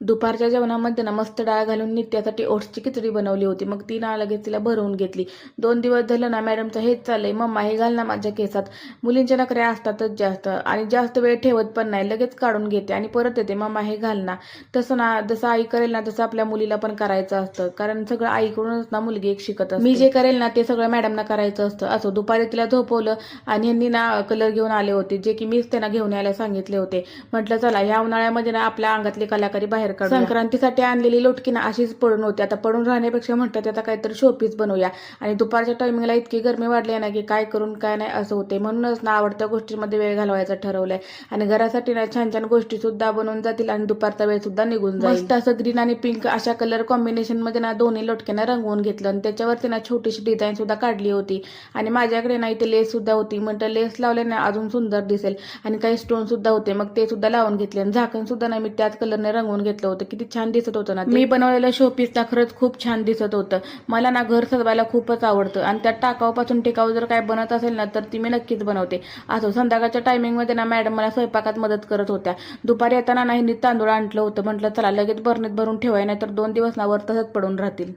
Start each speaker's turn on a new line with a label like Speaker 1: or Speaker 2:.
Speaker 1: दुपारच्या जेवणामध्ये ना मस्त डाळ घालून नित्यासाठी ओट्सची खिचडी बनवली होती. मग ती ना लगेच तिला भरवून घेतली. 2 दिवस झालं ना मॅडमचं हेच चाललंय, मम्मा हे घाल ना माझ्या केसात. मुलींच्या नखरे असतातच जास्त आणि जास्त वेळ ठेवत पण नाही, लगेच काढून घेते आणि परत येते, मम्मा हे घाल ना. तसं ना जसं आई करेल ना तसं आपल्या मुलीला पण करायचं असतं, कारण सगळं आईकडूनच ना मुलगी एक शिकत असते. मी जे करेल ना ते सगळं मॅडमना करायचं असतं. असो दुपारी तिला झोपवलं आणि यांनी ना कलर घेऊन आले होते, जे की मीच त्यांना घेऊन यायला सांगितले होते. म्हटलं चला या उन्हाळ्यामध्ये ना आपल्या अंगातली कलाकारी बाहेर काढूया. संक्रांतीसाठी आणलेली लोटकी ना अशीच पडून होती. आता पडून राहण्यापेक्षा म्हटलं आता काहीतरी शोपीस बनवूया. आणि दुपारच्या टायमिंगला इतकी गरमी वाढली ना की काय करून काय नाही असं होते. म्हणूनच ना आवडत्या गोष्टींमध्ये वेळ घालवायचं ठरवलंय. आणि घरासाठी ना छान छान गोष्टी सुद्धा बनवून जातील आणि दुपारचा वेळ सुद्धा निघून जाईल. मस्त असं ग्रीन आणि पिंक अशा कलर कॉम्बिनेशन मध्ये ना दोन्ही लोटक्यांना रंगवून घेतलं आणि त्याच्यावरती ना छोटीशी डिझाईन सुद्धा काढली होती. आणि माझ्याकडे ना इथे लेस सुद्धा होती. म्हटलं लेस लावले ना अजून सुंदर दिसेल. आणि काही स्टोन सुद्धा होते, मग ते सुद्धा लावून घेतले. आणि झाकण सुद्धा ना मी त्याच कलरने रंगवून घेतलं होतं. किती छान दिसत होतं ना. मी बनवलेलं शोपीस ना खरंच खूप छान दिसत होतं. मला ना घर सजवायला खूपच आवडतं आणि त्यात टाकाऊपासून टिकाऊ जर काय बनत असेल ना तर ती मी नक्कीच बनवते. असं संध्याकाळच्या टायमिंगमध्ये ना मॅडम मला स्वयंपाकात मदत करत होत्या. दुपारी येताना नाही तांदूळ आणलं होतं. म्हटलं चला लगेच बरणीत भरून ठेवाय, नाही तर 2 दिवस ना वर तसंच पडून राहतील.